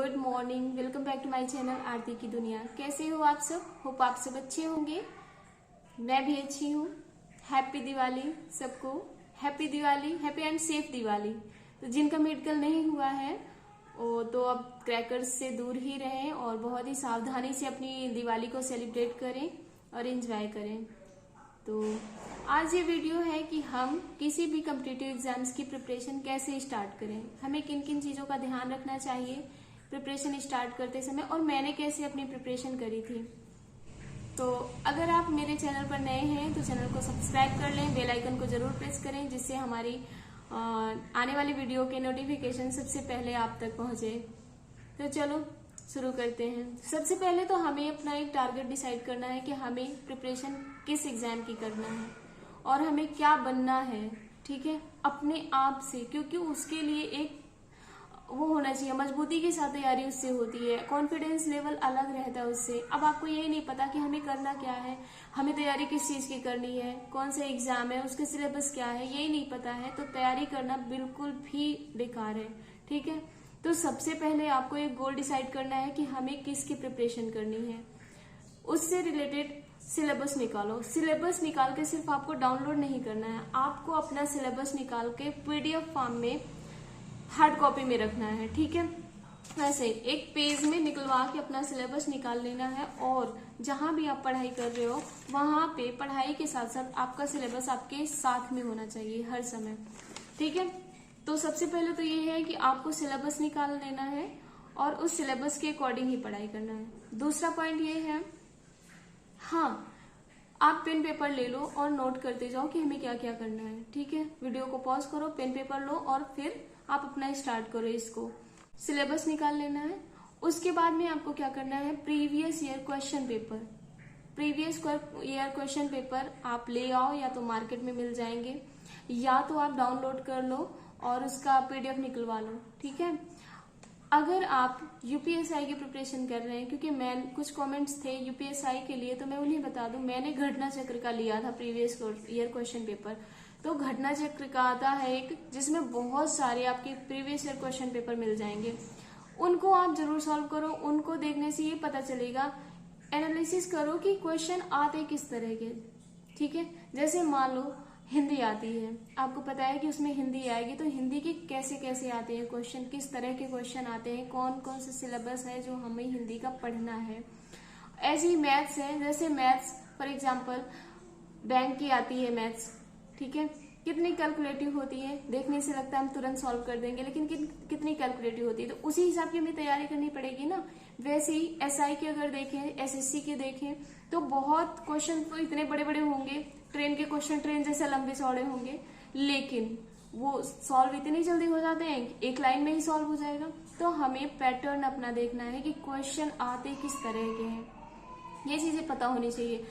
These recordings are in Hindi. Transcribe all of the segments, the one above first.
Good morning, welcome back to my channel Aarti की दुनिया। कैसे हो आप सब? होप आप सब अच्छे होंगे। मैं भी अच्छी हूँ। हैप्पी दिवाली सबको। Happy Diwali, happy and safe Diwali. तो जिनका मेडिकल नहीं हुआ है वो तो अब क्रैकर्स से दूर ही रहें और बहुत ही सावधानी से अपनी दिवाली को सेलिब्रेट करें और एंजॉय करें। तो आज ये वीडियो है कि हम किसी भी कॉम्पिटिटिव एग्जाम्स की प्रिपरेशन कैसे स्टार्ट करें, हमें किन किन चीज़ों का ध्यान रखना चाहिए प्रिपरेशन स्टार्ट करते समय, और मैंने कैसे अपनी प्रिपरेशन करी थी। तो अगर आप मेरे चैनल पर नए हैं तो चैनल को सब्सक्राइब कर लें, बेल आइकन को जरूर प्रेस करें जिससे हमारी आने वाली वीडियो के नोटिफिकेशन सबसे पहले आप तक पहुंचे। तो चलो शुरू करते हैं। सबसे पहले तो हमें अपना एक टारगेट डिसाइड करना है कि हमें प्रिपरेशन किस एग्जाम की करना है और हमें क्या बनना है, ठीक है, अपने आप से, क्योंकि उसके लिए एक वो होना चाहिए, मजबूती के साथ तैयारी उससे होती है, कॉन्फिडेंस लेवल अलग रहता है उससे। अब आपको यही नहीं पता कि हमें करना क्या है, हमें तैयारी किस चीज की करनी है, कौन सा एग्जाम है, उसके सिलेबस क्या है, यही नहीं पता है तो तैयारी करना बिल्कुल भी बेकार है, ठीक है। तो सबसे पहले आपको एक गोल डिसाइड करना है कि हमें किसकी प्रिपरेशन करनी है, उससे रिलेटेड सिलेबस निकालो। सिलेबस निकाल के सिर्फ आपको डाउनलोड नहीं करना है, आपको अपना सिलेबस निकाल के पीडीएफ फॉर्म में हार्ड कॉपी में रखना है, ठीक है। वैसे एक पेज में निकलवा के अपना सिलेबस निकाल लेना है और जहां भी आप पढ़ाई कर रहे हो वहां पे पढ़ाई के साथ साथ आपका सिलेबस आपके साथ में होना चाहिए हर समय, ठीक है। तो सबसे पहले तो ये है कि आपको सिलेबस निकाल लेना है और उस सिलेबस के अकॉर्डिंग ही पढ़ाई करना है। दूसरा पॉइंट ये है, हाँ, आप पेन पेपर ले लो और नोट करते जाओ कि हमें क्या क्या करना है, ठीक है। वीडियो को पॉज करो, पेन पेपर लो और फिर आप अपना स्टार्ट करो। इसको सिलेबस निकाल लेना है। उसके बाद में आपको क्या करना है, previous year question paper, previous year question paper आप ले आओ, या तो मार्केट में मिल जाएंगे या तो आप डाउनलोड कर लो और उसका पीडीएफ निकलवा लो, ठीक है। अगर आप यूपीएसआई की प्रिपरेशन कर रहे हैं, क्योंकि मैं कुछ कमेंट्स थे यूपीएसआई के लिए, तो मैं उन्हें बता दूं, मैंने घटना चक्र का लिया था प्रीवियस ईयर क्वेश्चन पेपर। तो घटना चक्र का आता है एक, जिसमें बहुत सारे आपके प्रीवियस ईयर क्वेश्चन पेपर मिल जाएंगे, उनको आप जरूर सॉल्व करो। उनको देखने से ये पता चलेगा, एनालिसिस करो कि क्वेश्चन आते किस तरह के, ठीक है। जैसे मान लो हिंदी आती है, आपको पता है कि उसमें हिंदी आएगी, तो हिंदी के कैसे कैसे आते हैं क्वेश्चन, किस तरह के क्वेश्चन आते हैं, कौन कौन सा सिलेबस है जो हमें हिंदी का पढ़ना है। ऐसे ही मैथ्स है, जैसे मैथ्स फॉर एग्जांपल बैंक की आती है मैथ्स, ठीक है, कितनी कैलकुलेटिव होती है, देखने से लगता है हम तुरंत सॉल्व कर देंगे, लेकिन कितनी कैलकुलेटिव होती है, तो उसी हिसाब की हमें तैयारी करनी पड़ेगी ना। वैसे ही एसआई के अगर देखें, एसएससी के देखें, तो बहुत क्वेश्चन तो इतने बड़े बड़े होंगे, ट्रेन के क्वेश्चन ट्रेन जैसे लंबे चौड़े होंगे, लेकिन वो सॉल्व इतनी जल्दी हो जाते हैं, एक लाइन में ही सॉल्व हो जाएगा। तो हमें पैटर्न अपना देखना है कि क्वेश्चन आते किस तरह के हैं, ये चीजें पता होनी चाहिए।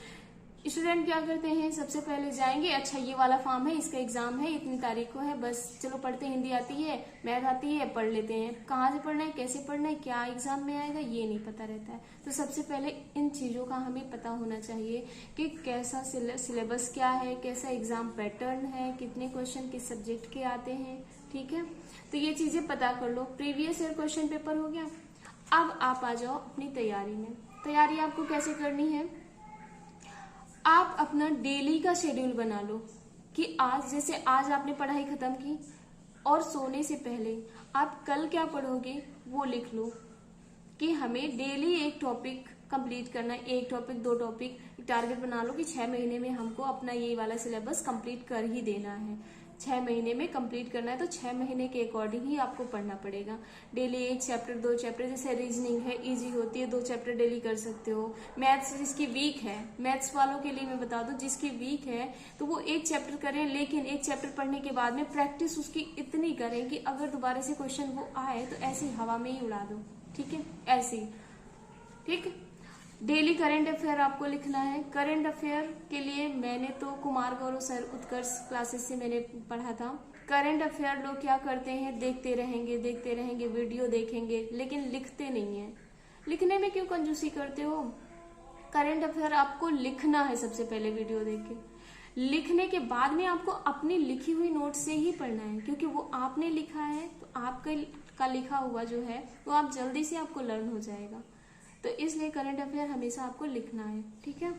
स्टूडेंट क्या करते हैं, सबसे पहले जाएंगे, अच्छा ये वाला फॉर्म है, इसका एग्जाम है, इतनी तारीख को है, बस चलो पढ़ते हैं, हिंदी आती है, मैथ आती है, पढ़ लेते हैं। कहाँ से पढ़ना है, कैसे पढ़ना है, क्या एग्जाम में आएगा, ये नहीं पता रहता है। तो सबसे पहले इन चीजों का हमें पता होना चाहिए कि कैसा सिलेबस क्या है, कैसा एग्जाम पैटर्न है, कितने क्वेश्चन किस सब्जेक्ट के आते हैं, ठीक है। तो ये चीजें पता कर लो। प्रीवियस ईयर क्वेश्चन पेपर हो गया। अब आप आ जाओ अपनी तैयारी में। तैयारी आपको कैसे करनी है, आप अपना डेली का शेड्यूल बना लो कि आज, जैसे आज आपने पढ़ाई खत्म की और सोने से पहले आप कल क्या पढ़ोगे वो लिख लो कि हमें डेली एक टॉपिक कंप्लीट करना है, एक टॉपिक, दो टॉपिक, टारगेट बना लो कि 6 महीने में हमको अपना ये वाला सिलेबस कंप्लीट कर ही देना है। 6 महीने में कंप्लीट करना है तो 6 महीने के अकॉर्डिंग ही आपको पढ़ना पड़ेगा। डेली एक चैप्टर, दो चैप्टर, जैसे रीजनिंग है इजी होती है, 2 चैप्टर डेली कर सकते हो। मैथ्स जिसकी वीक है, मैथ्स वालों के लिए मैं बता दूं, जिसकी वीक है तो वो 1 चैप्टर करें, लेकिन 1 चैप्टर पढ़ने के बाद में प्रैक्टिस उसकी इतनी करें कि अगर दोबारा से क्वेश्चन वो आए तो ऐसी हवा में ही उड़ा दो, ठीक है, ऐसी, ठीक। डेली करंट अफेयर आपको लिखना है। करंट अफेयर के लिए मैंने तो कुमार गौरव सर उत्कर्ष क्लासेस से मैंने पढ़ा था। करंट अफेयर लोग क्या करते हैं, देखते रहेंगे, वीडियो देखेंगे, लेकिन लिखते नहीं है। लिखने में क्यों कंजूसी करते हो? करंट अफेयर आपको लिखना है सबसे पहले वीडियो देख के, लिखने के बाद में आपको अपनी लिखी हुई नोट से ही पढ़ना है, क्योंकि वो आपने लिखा है तो आपका का लिखा हुआ जो है वो आप जल्दी से आपको लर्न हो जाएगा। तो इसलिए करंट अफेयर हमेशा आपको लिखना है, ठीक है।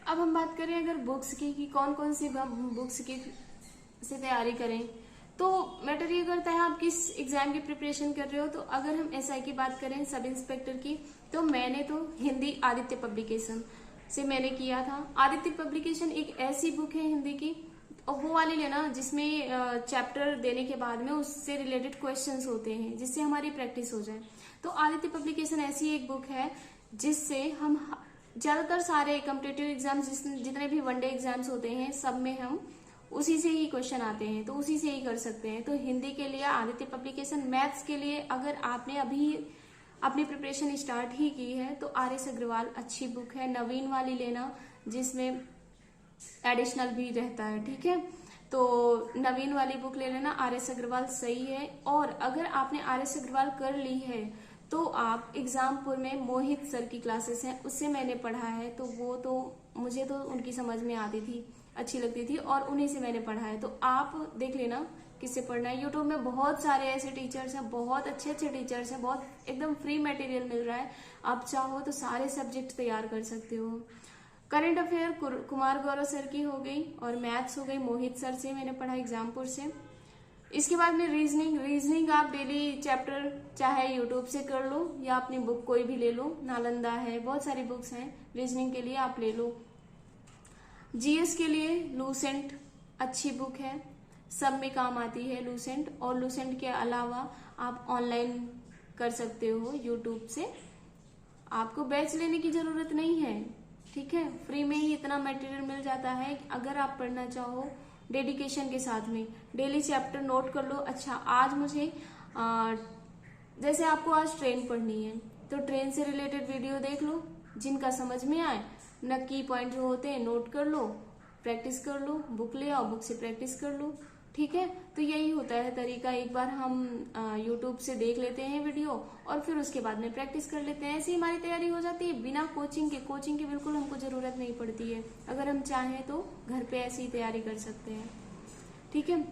अब हम बात करें अगर बुक्स की कि कौन कौन सी बुक्स की से तैयारी करें, तो मैटर ये करता है आप किस एग्जाम की प्रिपरेशन कर रहे हो। तो अगर हम एसआई की बात करें सब इंस्पेक्टर की, तो मैंने तो हिंदी आदित्य पब्लिकेशन से मैंने किया था। आदित्य पब्लिकेशन एक ऐसी बुक है हिंदी की, और वो वाली लेना जिसमें चैप्टर देने के बाद में उससे रिलेटेड क्वेश्चंस होते हैं, जिससे हमारी प्रैक्टिस हो जाए। तो आदित्य पब्लिकेशन ऐसी एक बुक है जिससे हम ज्यादातर सारे कॉम्पिटिटिव एग्जाम्स जितने भी वनडे एग्जाम्स होते हैं सब में हम उसी से ही क्वेश्चन आते हैं, तो उसी से ही कर सकते हैं। तो हिंदी के लिए आदित्य पब्लिकेशन, मैथ्स के लिए अगर आपने अभी अपनी प्रिपरेशन स्टार्ट ही की है तो आर.एस. अग्रवाल अच्छी बुक है। नवीन वाली लेना जिसमें एडिशनल भी रहता है, ठीक है। तो नवीन वाली बुक ले लेना, आर.एस. अग्रवाल सही है। और अगर आपने आर.एस. अग्रवाल कर ली है तो आप एग्जामपुर में मोहित सर की क्लासेस हैं, उससे मैंने पढ़ा है। तो वो तो मुझे तो उनकी समझ में आती थी, अच्छी लगती थी, और उन्हीं से मैंने पढ़ा है। तो आप देख लेना किससे पढ़ना है। यूट्यूब में बहुत सारे ऐसे टीचर्स हैं, बहुत अच्छे अच्छे टीचर्स हैं, बहुत एकदम फ्री मटेरियल मिल रहा है। आप चाहो तो सारे सब्जेक्ट तैयार कर सकते हो। Current affair Kumar Gaurav sir की हो गई, और मैथ्स हो गई मोहित सर से मैंने पढ़ा एग्जामपुर से। इसके बाद में रीजनिंग आप डेली चैप्टर चाहे यूट्यूब से कर लो या अपनी बुक कोई भी ले लो, नालंदा है, बहुत सारी बुक्स हैं रीजनिंग के लिए, आप ले लो। जीएस के लिए लूसेंट अच्छी बुक है, सब में काम आती है लूसेंट। और लूसेंट के अलावा आप ऑनलाइन कर सकते हो यूट्यूब से, आपको बैच लेने की जरूरत नहीं है, ठीक है। फ्री में ही इतना मटेरियल मिल जाता है। अगर आप पढ़ना चाहो डेडिकेशन के साथ में, डेली चैप्टर नोट कर लो। अच्छा, आज मुझे जैसे आपको आज ट्रेन पढ़नी है तो ट्रेन से रिलेटेड वीडियो देख लो, जिनका समझ में आए नक्की पॉइंट जो होते हैं नोट कर लो, प्रैक्टिस कर लो, बुक ले आओ, बुक से प्रैक्टिस कर लो, ठीक है। तो यही होता है तरीका, एक बार हम यूट्यूब से देख लेते हैं वीडियो और फिर उसके बाद में प्रैक्टिस कर लेते हैं, ऐसे ही हमारी तैयारी हो जाती है बिना कोचिंग की बिल्कुल हमको जरूरत नहीं पड़ती है। अगर हम चाहें तो घर पे ऐसी ही तैयारी कर सकते हैं, ठीक है।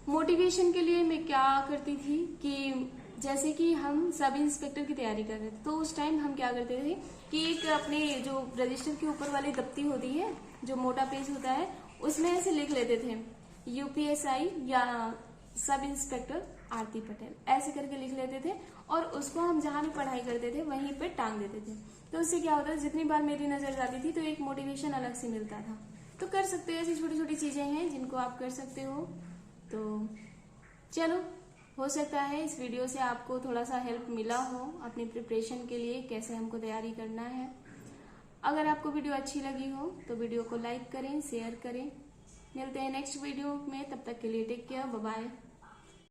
मोटिवेशन के लिए मैं क्या करती थी कि जैसे कि हम सब इंस्पेक्टर की तैयारी कर रहे थे तो उस टाइम हम क्या करते थे कि एक अपने जो रजिस्टर के ऊपर वाली दफ्ती होती है, जो मोटा पेज होता है, उसमें ऐसे लिख लेते थे यूपीएसआई या सब इंस्पेक्टर आरती पटेल, ऐसे करके लिख लेते थे और उसको हम जहां भी पढ़ाई करते थे वहीं पे टांग देते थे। तो उससे क्या होता है, जितनी बार मेरी नजर जाती थी तो एक मोटिवेशन अलग से मिलता था। तो कर सकते हो, ऐसी छोटी छोटी चीजें हैं जिनको आप कर सकते हो। तो चलो, हो सकता है इस वीडियो से आपको थोड़ा सा हेल्प मिला हो अपनी प्रिपरेशन के लिए, कैसे हमको तैयारी करना है। अगर आपको वीडियो अच्छी लगी हो तो वीडियो को लाइक करें, शेयर करें। मिलते हैं नेक्स्ट वीडियो में, तब तक के लिए टेक केयर, बाय बाय।